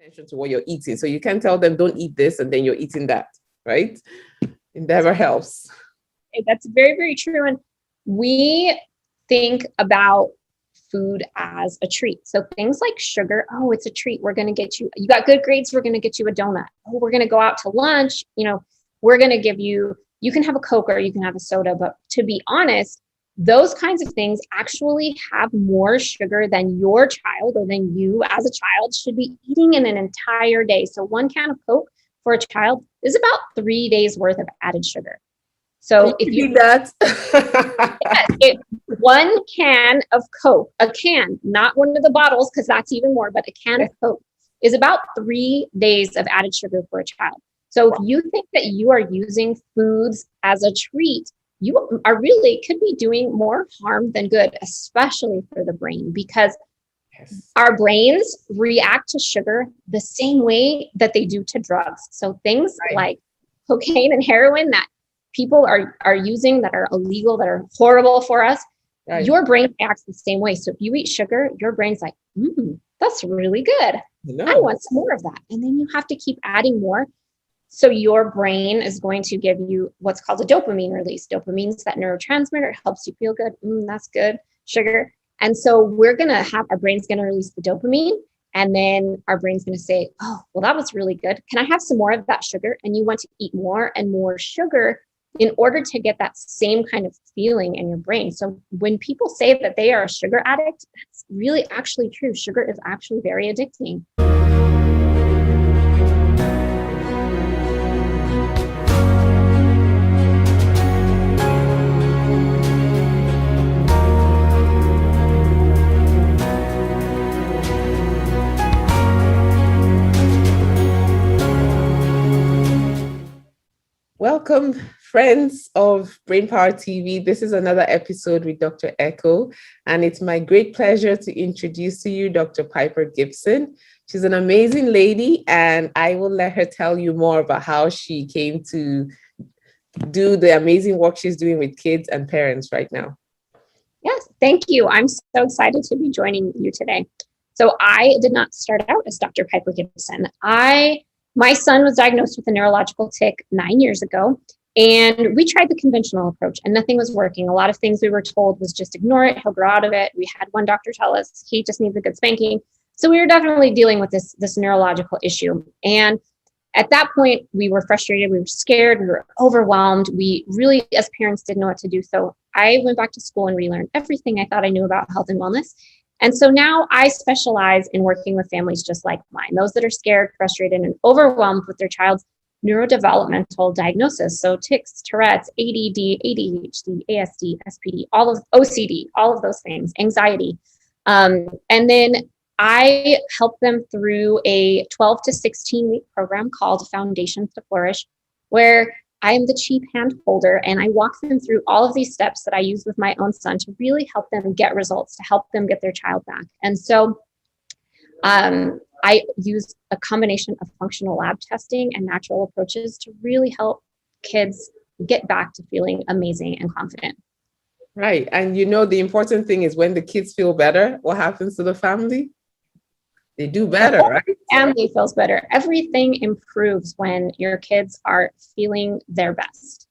attention to what you're eating. So you can tell them, don't eat this, and then you're eating that, right? It never helps. That's very, very true. And we think about food as a treat. So things like sugar, oh, it's a treat. We're going to get you, you got good grades, we're going to get you a donut. Oh, we're going to go out to lunch. We're going to give you, you can have a Coke or you can have a soda. But to be honest, those kinds of things actually have more sugar than your child or than you as a child should be eating in an entire day. So one can of Coke for a child is about 3 days worth of added sugar. So if you do that, one can of Coke, a can, not one of the bottles, because that's even more, but a can of Coke is about 3 days of added sugar for a child. So if you think that you are using foods as a treat, you are really could be doing more harm than good, especially for the brain, because our brains react to sugar the same way that they do to drugs. So things like cocaine and heroin that people are using that are illegal, that are horrible for us, your brain reacts the same way. So if you eat sugar, your brain's like, that's really good. I want some more of that. And then you have to keep adding more. So your brain is going to give you what's called a dopamine release. Dopamine's that neurotransmitter. It helps you feel good. That's good. Sugar. And so our brain's going to release the dopamine. And then our brain's going to say, oh, well, that was really good. Can I have some more of that sugar? And you want to eat more and more sugar in order to get that same kind of feeling in your brain. So when people say that they are a sugar addict, that's really actually true. Sugar is actually very addicting. Welcome, friends of Brain Power TV. This is another episode with Dr. Echo, and it's my great pleasure to introduce to you Dr. Piper Gibson. She's an amazing lady, and I will let her tell you more about how she came to do the amazing work she's doing with kids and parents right now. Yes, thank you. I'm so excited to be joining you today. So I did not start out as Dr. Piper Gibson. My son was diagnosed with a neurological tic 9 years ago, and we tried the conventional approach and nothing was working. A lot of things we were told was just ignore it, he'll grow out of it. We had one doctor tell us he just needs a good spanking. So we were definitely dealing with this neurological issue. And at that point, we were frustrated, we were scared, we were overwhelmed. We really, as parents, didn't know what to do. So I went back to school and relearned everything I thought I knew about health and wellness. And so now I specialize in working with families just like mine, those that are scared, frustrated, and overwhelmed with their child's neurodevelopmental diagnosis. So tics, Tourette's, ADD, ADHD, ASD, SPD, all of OCD, all of those things, anxiety. And then I help them through a 12 to 16 week program called Foundations to Flourish, where I am the chief hand holder, and I walk them through all of these steps that I use with my own son to really help them get results, to help them get their child back. And so I use a combination of functional lab testing and natural approaches to really help kids get back to feeling amazing and confident. Right. And the important thing is when the kids feel better, what happens to the family? They do better, right? Family feels better. Everything improves when your kids are feeling their best.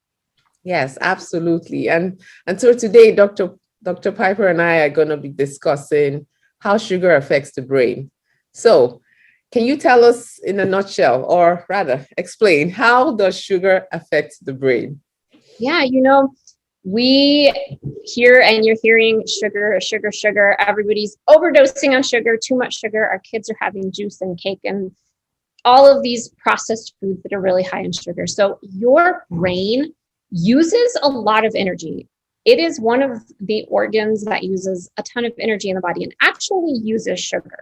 Yes, absolutely. And so today, Dr. Piper and I are going to be discussing how sugar affects the brain. So can you tell us in a nutshell, or rather explain, how does sugar affect the brain? Yeah, we hear and you're hearing sugar, sugar, sugar. Everybody's overdosing on sugar, too much sugar. Our kids are having juice and cake and all of these processed foods that are really high in sugar. So your brain uses a lot of energy. It is one of the organs that uses a ton of energy in the body and actually uses sugar.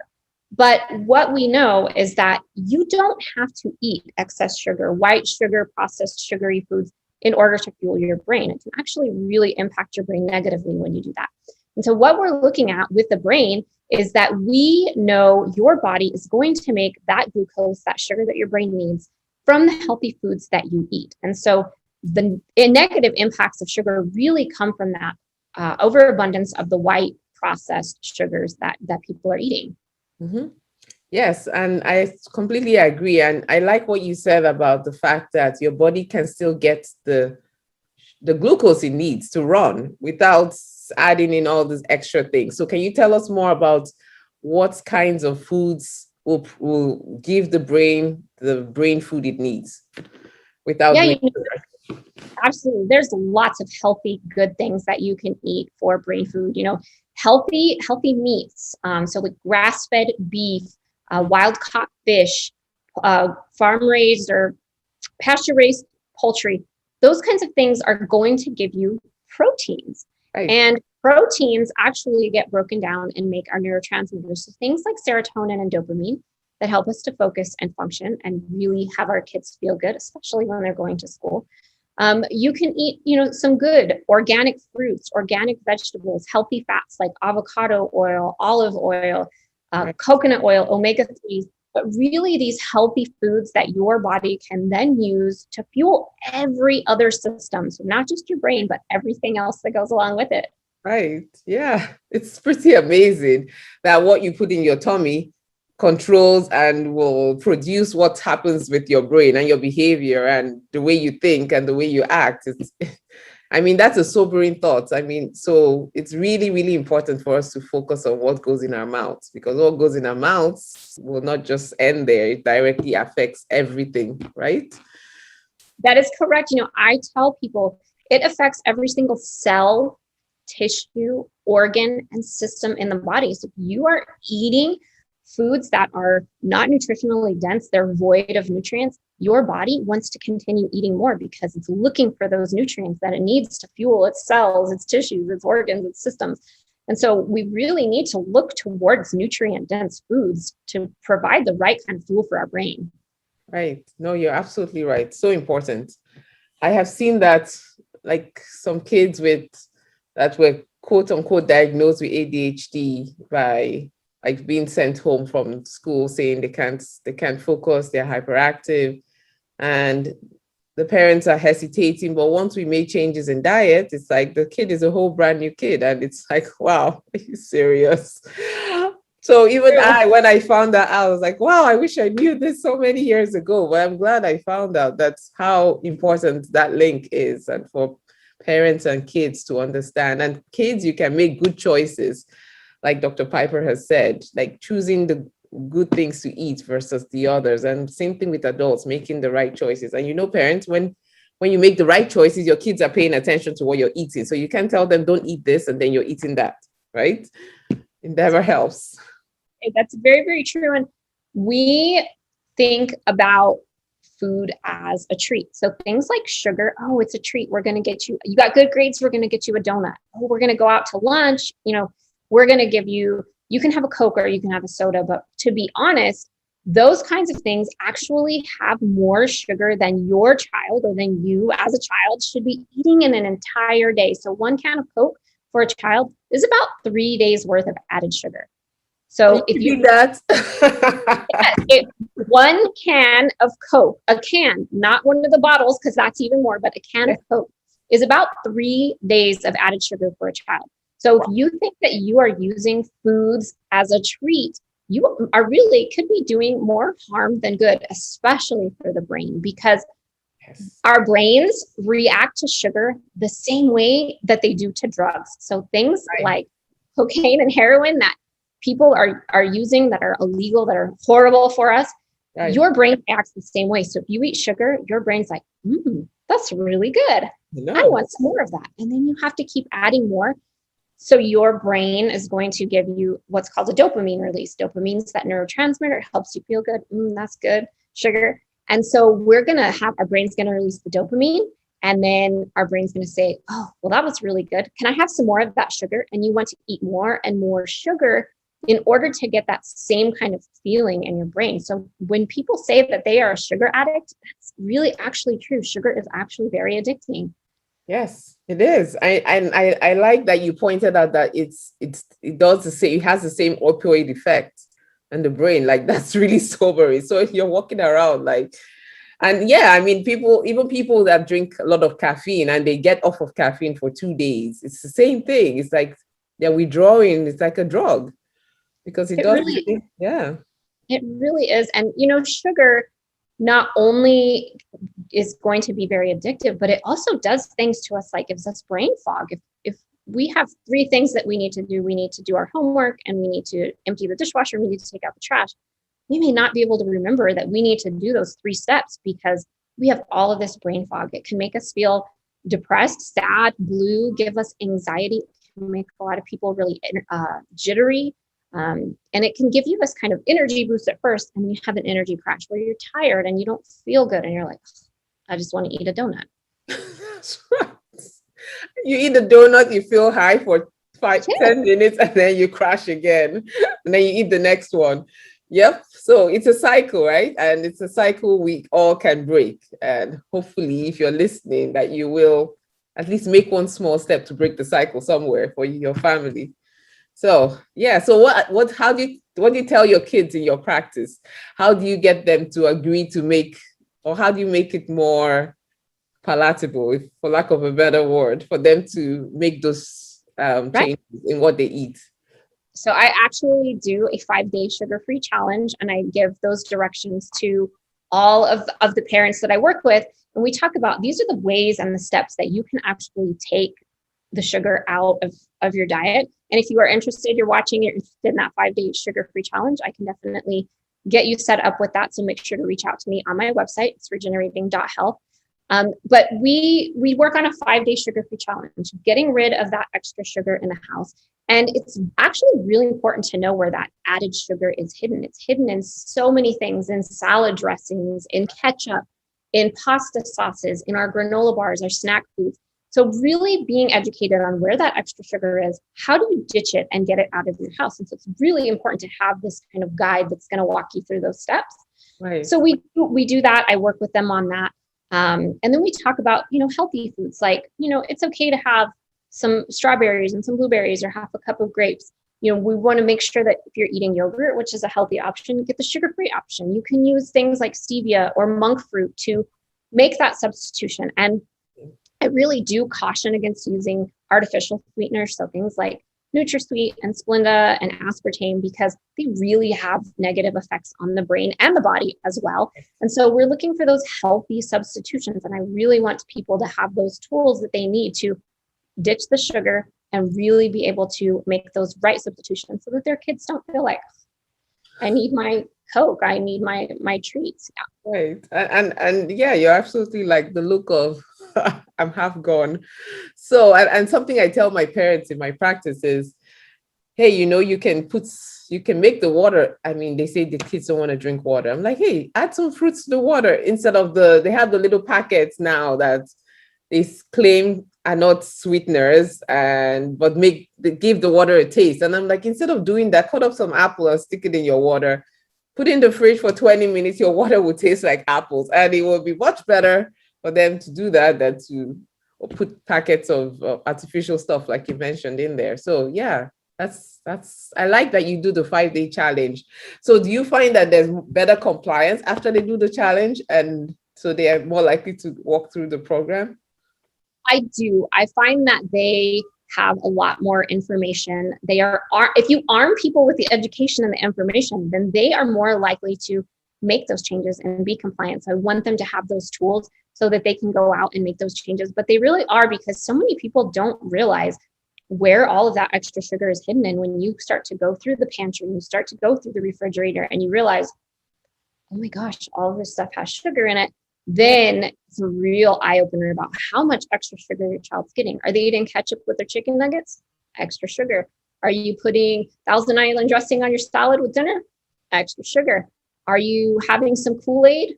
But what we know is that you don't have to eat excess sugar, white sugar, processed sugary foods, in order to fuel your brain. It can actually really impact your brain negatively when you do that. And so what we're looking at with the brain is that we know your body is going to make that glucose, that sugar that your brain needs, from the healthy foods that you eat. And so the negative impacts of sugar really come from that overabundance of the white processed sugars that people are eating. Mm-hmm. Yes, and I completely agree. And I like what you said about the fact that your body can still get the glucose it needs to run without adding in all these extra things. So can you tell us more about what kinds of foods will give the brain food it needs without Yeah, doing absolutely. There's lots of healthy, good things that you can eat for brain food. Healthy meats. So like grass-fed beef, wild caught fish, farm raised or pasture raised poultry. Those kinds of things are going to give you proteins. right? And proteins actually get broken down and make our neurotransmitters. So things like serotonin and dopamine that help us to focus and function and really have our kids feel good, especially when they're going to school. You can eat, some good organic fruits, organic vegetables, healthy fats like avocado oil, olive oil, coconut oil, omega-3s, but really these healthy foods that your body can then use to fuel every other system. So not just your brain, but everything else that goes along with it. Right. Yeah. It's pretty amazing that what you put in your tummy controls and will produce what happens with your brain and your behavior and the way you think and the way you act. I mean, that's a sobering thought. I mean, so it's really, really important for us to focus on what goes in our mouths, because what goes in our mouths will not just end there. It directly affects everything, right? That is correct. I tell people it affects every single cell, tissue, organ, and system in the body. So if you are eating foods that are not nutritionally dense, they're void of nutrients, your body wants to continue eating more because it's looking for those nutrients that it needs to fuel its cells, its tissues, its organs, its systems. And so we really need to look towards nutrient dense foods to provide the right kind of fuel for our brain. Right. No, you're absolutely right. So important. I have seen that, like some kids that were quote unquote diagnosed with ADHD by like being sent home from school saying they can't focus, they're hyperactive, and the parents are hesitating. But once we made changes in diet, it's like the kid is a whole brand new kid, and it's like, wow, are you serious? So even when I found that out, I was like, wow, I wish I knew this so many years ago. But I'm glad I found out. That's how important that link is, and for parents and kids to understand. And kids, you can make good choices, like Dr. Piper has said, like choosing the good things to eat versus the others. And same thing with adults, making the right choices. And parents, when you make the right choices, your kids are paying attention to what you're eating. So you can't tell them, don't eat this, and then you're eating that, right? It never helps. That's very, very true. And we think about food as a treat. So things like sugar, oh, it's a treat. We're going to get you got good grades, we're going to get you a donut. Oh, we're going to go out to lunch. We're going to give you can have a Coke or you can have a soda. But to be honest, those kinds of things actually have more sugar than your child or than you as a child should be eating in an entire day. So one can of Coke for a child is about 3 days worth of added sugar. So if you do that, one can of Coke, a can, not one of the bottles, because that's even more, but a can of Coke is about 3 days of added sugar for a child. So if you think that you are using foods as a treat, you are really could be doing more harm than good, especially for the brain, because our brains react to sugar the same way that they do to drugs. So things like cocaine and heroin that people are using that are illegal, that are horrible for us, your brain acts the same way. So if you eat sugar, your brain's like, that's really good. I want some more of that. And then you have to keep adding more. So your brain is going to give you what's called a dopamine release. Dopamine is that neurotransmitter. It helps you feel good. That's good. Sugar. And so our brain's going to release the dopamine. And then our brain's going to say, oh, well, that was really good. Can I have some more of that sugar? And you want to eat more and more sugar in order to get that same kind of feeling in your brain. So when people say that they are a sugar addict, that's really actually true. Sugar is actually very addicting. Yes, it is. I like that you pointed out that it does the same, it has the same opioid effect in the brain. Like that's really sobering. So if you're walking around and yeah, I mean, even people that drink a lot of caffeine and they get off of caffeine for 2 days, it's the same thing. It's like they're withdrawing. It's like a drug because it does. Really, yeah. It really is. And, sugar not only is going to be very addictive, but it also does things to us, like gives us brain fog. If we have three things that we need to do our homework, and we need to empty the dishwasher, we need to take out the trash. We may not be able to remember that we need to do those three steps because we have all of this brain fog. It can make us feel depressed, sad, blue, give us anxiety. It can make a lot of people really jittery. And it can give you this kind of energy boost at first, and then you have an energy crash where you're tired and you don't feel good. And you're like, I just want to eat a donut. That's right. You eat the donut, you feel high for 10 minutes, and then you crash again. And then you eat the next one. Yep. So it's a cycle, right? And it's a cycle we all can break. And hopefully, if you're listening, that you will at least make one small step to break the cycle somewhere for your family. So yeah. So what do you tell your kids in your practice? How do you get them to agree to make, or how do you make it more palatable, for lack of a better word, for them to make those changes in what they eat? So I actually do a 5-day sugar-free challenge, and I give those directions to all of the parents that I work with. And we talk about, these are the ways and the steps that you can actually take the sugar out of your diet. And if you are interested, you're interested in that 5-day sugar-free challenge, I can definitely get you set up with that. So make sure to reach out to me on my website. It's regenerating.health. But we work on a 5-day sugar-free challenge, getting rid of that extra sugar in the house. And it's actually really important to know where that added sugar is hidden. It's hidden in so many things, in salad dressings, in ketchup, in pasta sauces, in our granola bars, our snack foods. So really being educated on where that extra sugar is, how do you ditch it and get it out of your house? And so it's really important to have this kind of guide that's going to walk you through those steps. Right. So we do that. I work with them on that. And then we talk about, healthy foods, like, it's okay to have some strawberries and some blueberries or half a cup of grapes. We want to make sure that if you're eating yogurt, which is a healthy option, get the sugar-free option. You can use things like stevia or monk fruit to make that substitution. And I really do caution against using artificial sweeteners. So things like NutraSweet and Splenda and aspartame, because they really have negative effects on the brain and the body as well. And so we're looking for those healthy substitutions. And I really want people to have those tools that they need to ditch the sugar and really be able to make those right substitutions so that their kids don't feel like, I need my Coke, I need my treats. Yeah. Right. And yeah, you're absolutely like the look of I'm half gone. So, and something I tell my parents in my practice is, hey, you can make the water. I mean, they say the kids don't want to drink water. I'm like, hey, add some fruits to the water instead of they have the little packets now that they claim are not sweeteners, but give the water a taste. And I'm like, instead of doing that, cut up some apple and stick it in your water, put it in the fridge for 20 minutes, your water will taste like apples. And it will be much better for them to do that than to put packets of artificial stuff like you mentioned in there. So yeah, I like that you do the 5-day challenge. So do you find that there's better compliance after they do the challenge, and so they are more likely to walk through the program? I do. I find that they have a lot more information. If you arm people with the education and the information, then they are more likely to make those changes and be compliant. So I want them to have those tools so that they can go out and make those changes. But they really are, because so many people don't realize where all of that extra sugar is hidden. And when you start to go through the pantry, you start to go through the refrigerator, and you realize, oh my gosh, all of this stuff has sugar in it, then it's a real eye-opener about how much extra sugar your child's getting. Are they eating ketchup with their chicken nuggets? Extra sugar. Are you putting Thousand Island dressing on your salad with dinner? Extra sugar. Are you having some Kool-Aid?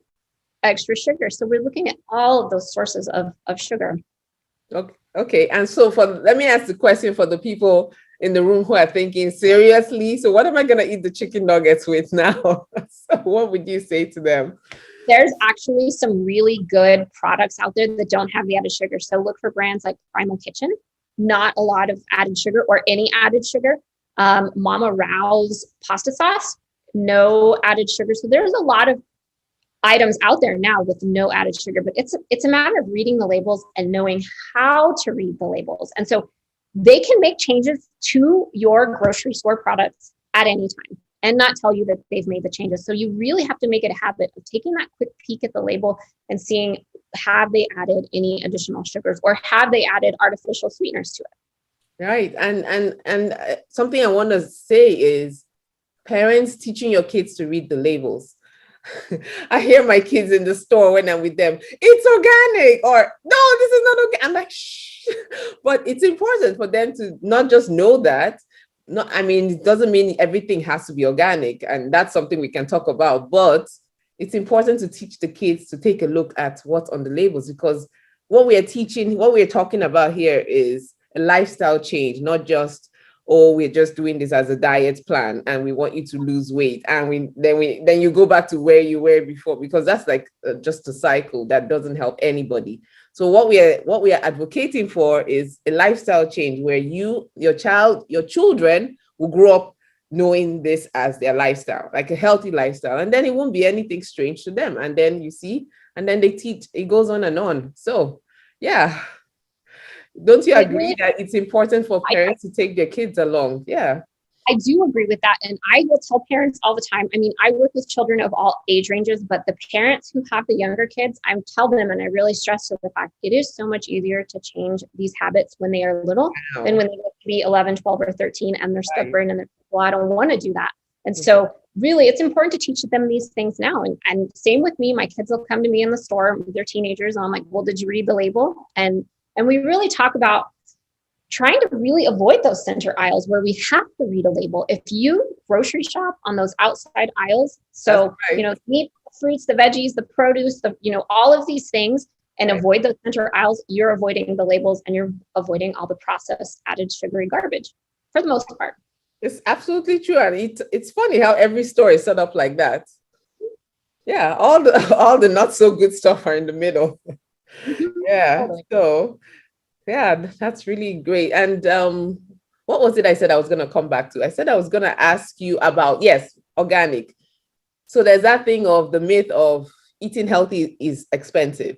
Extra sugar. So we're looking at all of those sources of sugar. Okay. And so let me ask the question for the people in the room who are thinking, seriously, so what am I going to eat the chicken nuggets with now? So what would you say to them? There's actually some really good products out there that don't have the added sugar. So look for brands like Primal Kitchen, not a lot of added sugar or any added sugar. Mama Rao's pasta sauce, no added sugar. So there's a lot of items out there now with no added sugar, but it's a matter of reading the labels and knowing how to read the labels. And so they can make changes to your grocery store products at any time. and not tell you that they've made the changes. So you really have to make it a habit of taking that quick peek at the label and seeing, have they added any additional sugars or have they added artificial sweeteners to it? Right. And something I want to say is parents teaching your kids to read the labels. I hear my kids in the store when I'm with them, it's organic, or no, this is not okay. I'm like, shh. But it's important for them to not just know that. No, I mean, it doesn't mean everything has to be organic, and that's something we can talk about. But it's important to teach the kids to take a look at what's on the labels, because what we are teaching, what we're talking about here is a lifestyle change, not just, oh, we're just doing this as a diet plan and we want you to lose weight, and then you go back to where you were before, because that's like just a cycle that doesn't help anybody. So what we are advocating for is a lifestyle change where your children will grow up knowing this as their lifestyle, like a healthy lifestyle, and then it won't be anything strange to them. And then you see, and then they teach, it goes on and on. So yeah. Don't you agree that it's important for parents to take their kids along? Yeah. I do agree with that. And I will tell parents all the time. I mean, I work with children of all age ranges, but the parents who have the younger kids, I tell them, and I really stress to the fact, it is so much easier to change these habits when they are little than when they get to be 11, 12, or 13, and they're stubborn and they're, well, I don't want to do that. And so really, it's important to teach them these things now. And same with me, my kids will come to me in the store, they're teenagers, and I'm like, well, did you read the label? And we really talk about trying to really avoid those center aisles where we have to read a label. If you grocery shop on those outside aisles, so, the meat, the fruits, the veggies, the produce, all of these things, and avoid those center aisles, you're avoiding the labels and you're avoiding all the processed, added sugary garbage for the most part. It's absolutely true. And it's funny how every store is set up like that. Yeah. All the not so good stuff are in the middle. Yeah. Totally. So yeah, that's really great. And what was it I said I was going to come back to? I said I was going to ask you about, yes, organic. So there's that thing of the myth of eating healthy is expensive.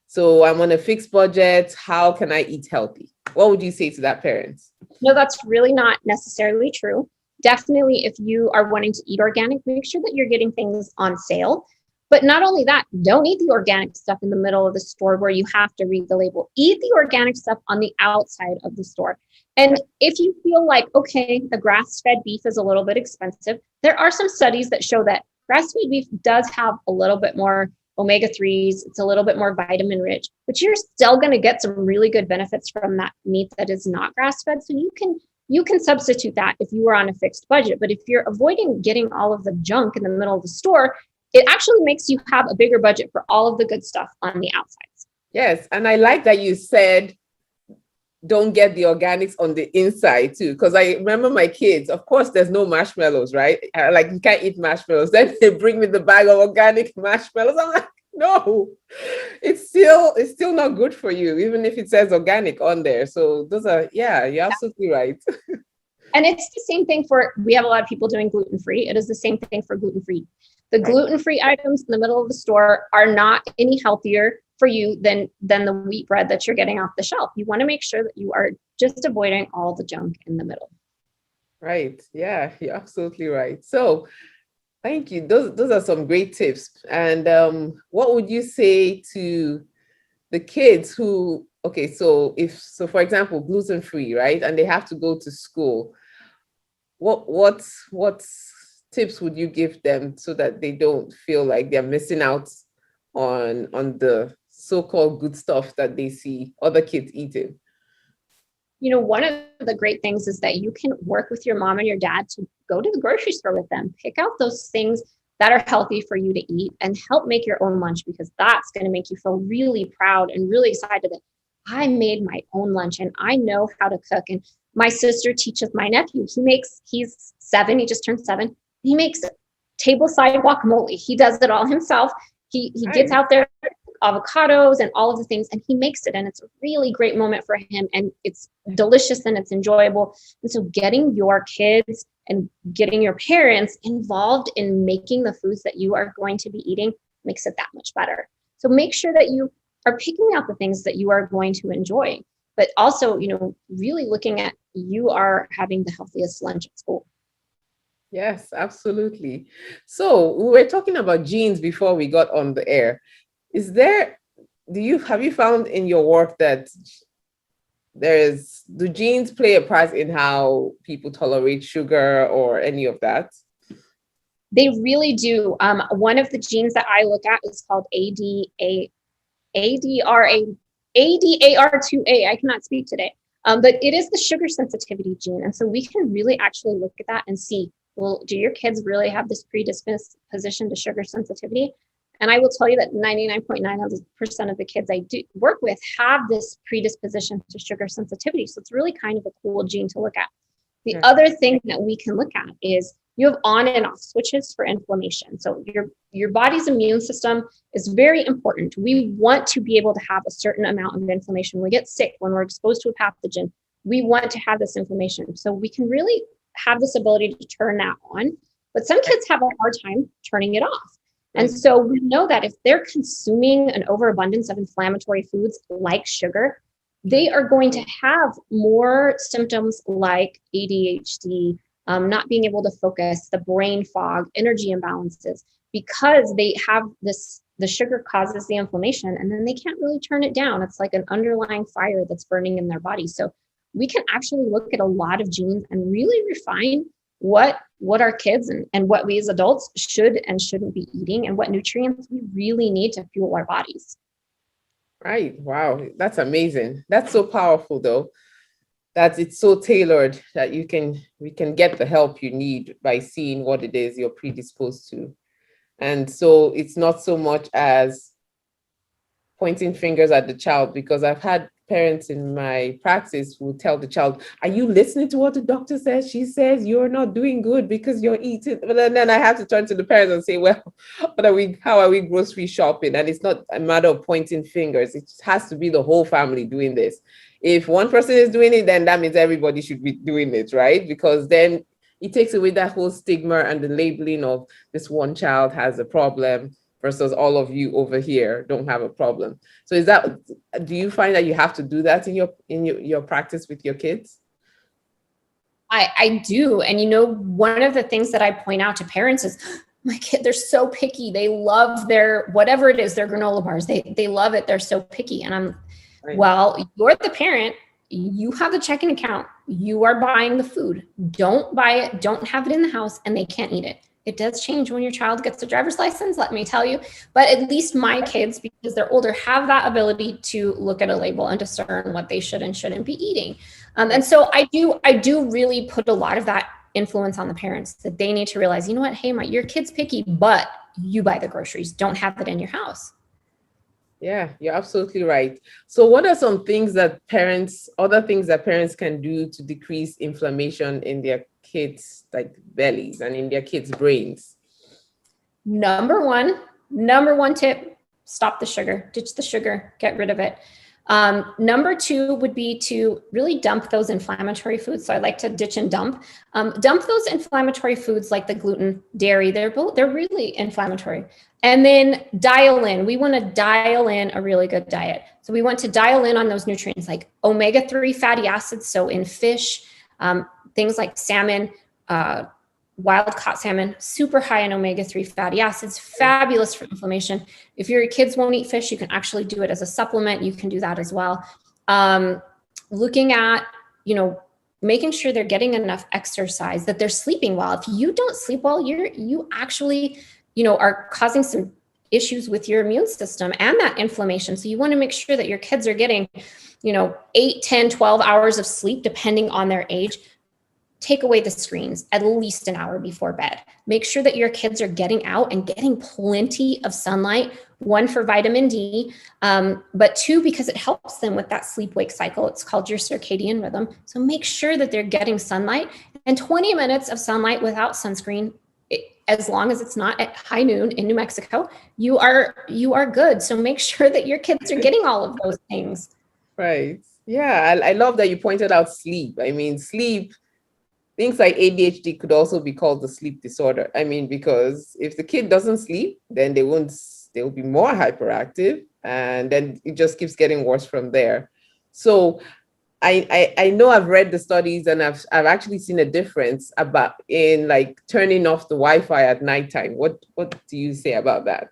So I'm on a fixed budget. How can I eat healthy? What would you say to that, parents? No, that's really not necessarily true. Definitely, if you are wanting to eat organic, make sure that you're getting things on sale. But not only that, don't eat the organic stuff in the middle of the store where you have to read the label. Eat the organic stuff on the outside of the store. And if you feel like, okay, the grass-fed beef is a little bit expensive, there are some studies that show that grass-fed beef does have a little bit more omega-3s. It's a little bit more vitamin rich, but you're still going to get some really good benefits from that meat that is not grass-fed. So you can substitute that if you are on a fixed budget. But if you're avoiding getting all of the junk in the middle of the store, it actually makes you have a bigger budget for all of the good stuff on the outsides. Yes. And I like that you said, don't get the organics on the inside too. Because I remember my kids, of course, there's no marshmallows, right? Like you can't eat marshmallows. Then they bring me the bag of organic marshmallows. I'm like, no, it's still not good for you, even if it says organic on there. So those are, yeah, you're absolutely right. And it's the same thing we have a lot of people doing gluten-free. It is the same thing for gluten-free. The gluten-free items in the middle of the store are not any healthier for you than the wheat bread that you're getting off the shelf. You want to make sure that you are just avoiding all the junk in the middle. Right. Yeah, you're absolutely right. So thank you. Those are some great tips. And what would you say to the kids who, okay, so for example, gluten-free, right? And they have to go to school. What tips would you give them so that they don't feel like they're missing out on the so-called good stuff that they see other kids eating? One of the great things is that you can work with your mom and your dad to go to the grocery store with them, pick out those things that are healthy for you to eat and help make your own lunch, because that's going to make you feel really proud and really excited that I made my own lunch and I know how to cook. And my sister teaches my nephew. He's 7. He just turned 7. He makes tableside guacamole. He does it all himself. He gets out there, avocados and all of the things, and he makes it. And it's a really great moment for him. And it's delicious and it's enjoyable. And so getting your kids and getting your parents involved in making the foods that you are going to be eating makes it that much better. So make sure that you are picking out the things that you are going to enjoy, but also, really looking at you are having the healthiest lunch at school. Yes, absolutely. So we were talking about genes before we got on the air. Is there, have you found in your work that do genes play a part in how people tolerate sugar or any of that? They really do. One of the genes that I look at is called ADRA, ADAR2A. I cannot speak today. But it is the sugar sensitivity gene. And so we can really actually look at that and see, well, do your kids really have this predisposition to sugar sensitivity? And I will tell you that 99.9% of the kids I do work with have this predisposition to sugar sensitivity. So it's really kind of a cool gene to look at. The other thing that we can look at is you have on and off switches for inflammation. So your body's immune system is very important. We want to be able to have a certain amount of inflammation. When we get sick, when we're exposed to a pathogen, we want to have this inflammation. So we can really have this ability to turn that on. But some kids have a hard time turning it off. And so we know that if they're consuming an overabundance of inflammatory foods like sugar, they are going to have more symptoms like ADHD, not being able to focus, the brain fog, energy imbalances, because they have this, the sugar causes the inflammation and then they can't really turn it down. It's like an underlying fire that's burning in their body. So we can actually look at a lot of genes and really refine what our kids and what we as adults should and shouldn't be eating and what nutrients we really need to fuel our bodies. Right. Wow. That's amazing. That's so powerful though, that it's so tailored that we can get the help you need by seeing what it is you're predisposed to. And so it's not so much as pointing fingers at the child, because I've had parents in my practice who tell the child, are you listening to what the doctor says? She says you're not doing good because you're eating. But then I have to turn to the parents and say, well, how are we grocery shopping? And it's not a matter of pointing fingers. It has to be the whole family doing this. If one person is doing it, then that means everybody should be doing it, right? Because then it takes away that whole stigma and the labeling of this one child has a problem versus all of you over here don't have a problem. So do you find that you have to do that in your practice with your kids? I do. And one of the things that I point out to parents is my kid, they're so picky. They love their, whatever it is, their granola bars. They love it. They're so picky. And I'm, right. Well, you're the parent. You have the checking account. You are buying the food. Don't buy it. Don't have it in the house and they can't eat it. It does change when your child gets a driver's license, let me tell you. But at least my kids, because they're older, have that ability to look at a label and discern what they should and shouldn't be eating. And so I do really put a lot of that influence on the parents, that they need to realize, you know what, hey, your kid's picky, but you buy the groceries. Don't have it in your house. Yeah, you're absolutely right. So what are some other things that parents can do to decrease inflammation in their kids' like bellies and in their kids' brains? Number one tip, stop the sugar, ditch the sugar, get rid of it. Number two would be to really dump those inflammatory foods. So I like to ditch and dump. Dump those inflammatory foods like the gluten, dairy. They're really inflammatory. And then dial in. We want to dial in a really good diet. So we want to dial in on those nutrients like omega-3 fatty acids. So in fish, things like salmon, wild caught salmon, super high in omega-3 fatty acids, fabulous for inflammation. If your kids won't eat fish, you can actually do it as a supplement. You can do that as well. Looking at, making sure they're getting enough exercise, that they're sleeping well. If you don't sleep well, you actually, are causing some issues with your immune system and that inflammation. So you want to make sure that your kids are getting, 8, 10, 12 hours of sleep, depending on their age. Take away the screens at least an hour before bed. Make sure that your kids are getting out and getting plenty of sunlight, 1 for vitamin D, but 2, because it helps them with that sleep-wake cycle. It's called your circadian rhythm. So make sure that they're getting sunlight, and 20 minutes of sunlight without sunscreen, as long as it's not at high noon in New Mexico, you are good. So make sure that your kids are getting all of those things. Right. Yeah, I love that you pointed out sleep. I mean, sleep, things like ADHD could also be called the sleep disorder. I mean, because if the kid doesn't sleep, then they'll be more hyperactive, and then it just keeps getting worse from there. So I know I've read the studies and I've actually seen a difference about in like turning off the Wi-Fi at nighttime. What do you say about that?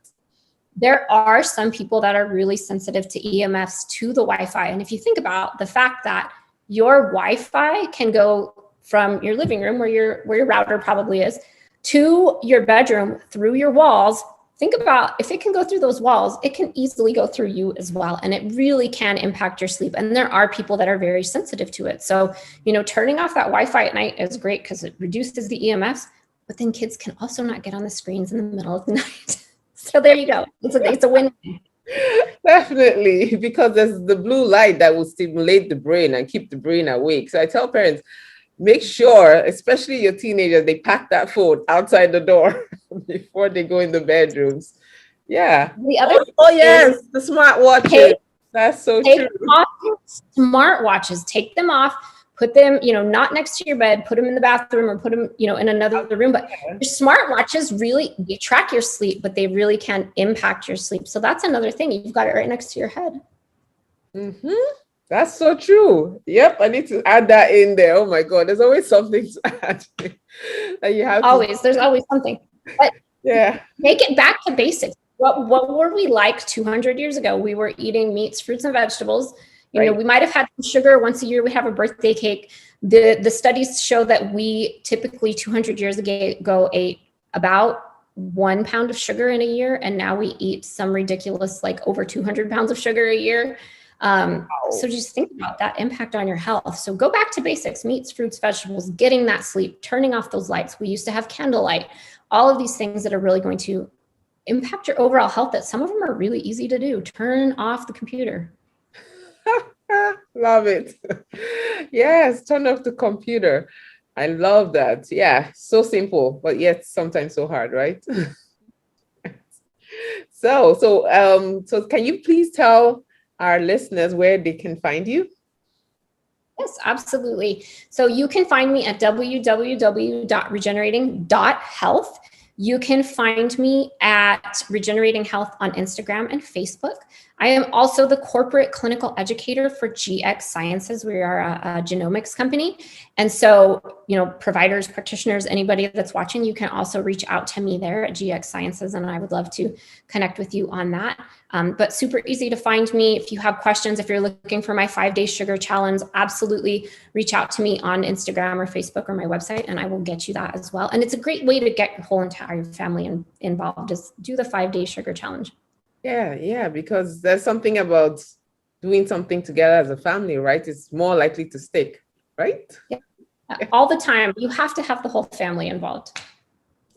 There are some people that are really sensitive to EMFs, to the Wi-Fi. And if you think about the fact that your Wi-Fi can go from your living room, where your router probably is, to your bedroom through your walls, think about if it can go through those walls, it can easily go through you as well. And it really can impact your sleep. And there are people that are very sensitive to it. So, turning off that Wi-Fi at night is great because it reduces the EMFs, but then kids can also not get on the screens in the middle of the night. So there you go. It's a win. Definitely, because there's the blue light that will stimulate the brain and keep the brain awake. So I tell parents, make sure, especially your teenagers, they pack that phone outside the door before they go in the bedrooms. Yeah. The other yes, the smartwatches. That's so true. Smartwatches, take them off. Put them, not next to your bed, put them in the bathroom or put them, in another room. But your smartwatches really track your sleep, but they really can impact your sleep. So that's another thing. You've got it right next to your head. Mm-hmm. That's so true. Yep, I need to add that in there. Oh my God, there's always something to add. That you have there's always something. But yeah, make it back to basics. What were we like 200 years ago? We were eating meats, fruits, and vegetables. We might have had sugar once a year. We have a birthday cake. The studies show that we typically 200 years ago ate about 1 pound of sugar in a year. And now we eat some ridiculous, like over 200 pounds of sugar a year. So just think about that impact on your health. So go back to basics, meats, fruits, vegetables, getting that sleep, turning off those lights. We used to have candlelight, all of these things that are really going to impact your overall health, that some of them are really easy to do. Turn off the computer. Love it. Yes, turn off the computer. I love that. Yeah, so simple, but yet sometimes so hard, right? So can you please tell our listeners where they can find you? Yes, absolutely. So you can find me at www.regenerating.health. You can find me at Regenerating Health on Instagram and Facebook. I am also the corporate clinical educator for GX Sciences. We are a genomics company. And so, providers, practitioners, anybody that's watching, you can also reach out to me there at GX Sciences, and I would love to connect with you on that. But super easy to find me. If you have questions, if you're looking for my 5-day sugar challenge, absolutely reach out to me on Instagram or Facebook or my website, and I will get you that as well. And it's a great way to get your whole entire family involved, is do the 5-day sugar challenge. Yeah, because there's something about doing something together as a family, right? It's more likely to stick, right? Yeah. All the time. You have to have the whole family involved.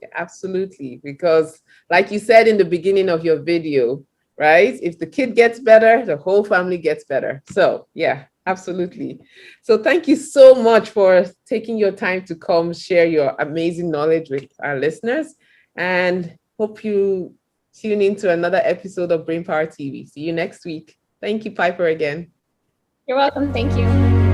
Yeah, absolutely. Because like you said in the beginning of your video, right? If the kid gets better, the whole family gets better. So yeah, absolutely. So thank you so much for taking your time to come share your amazing knowledge with our listeners, and hope you tune into another episode of Brain Power TV. See you next week. Thank you, Piper, again. You're welcome. Thank you.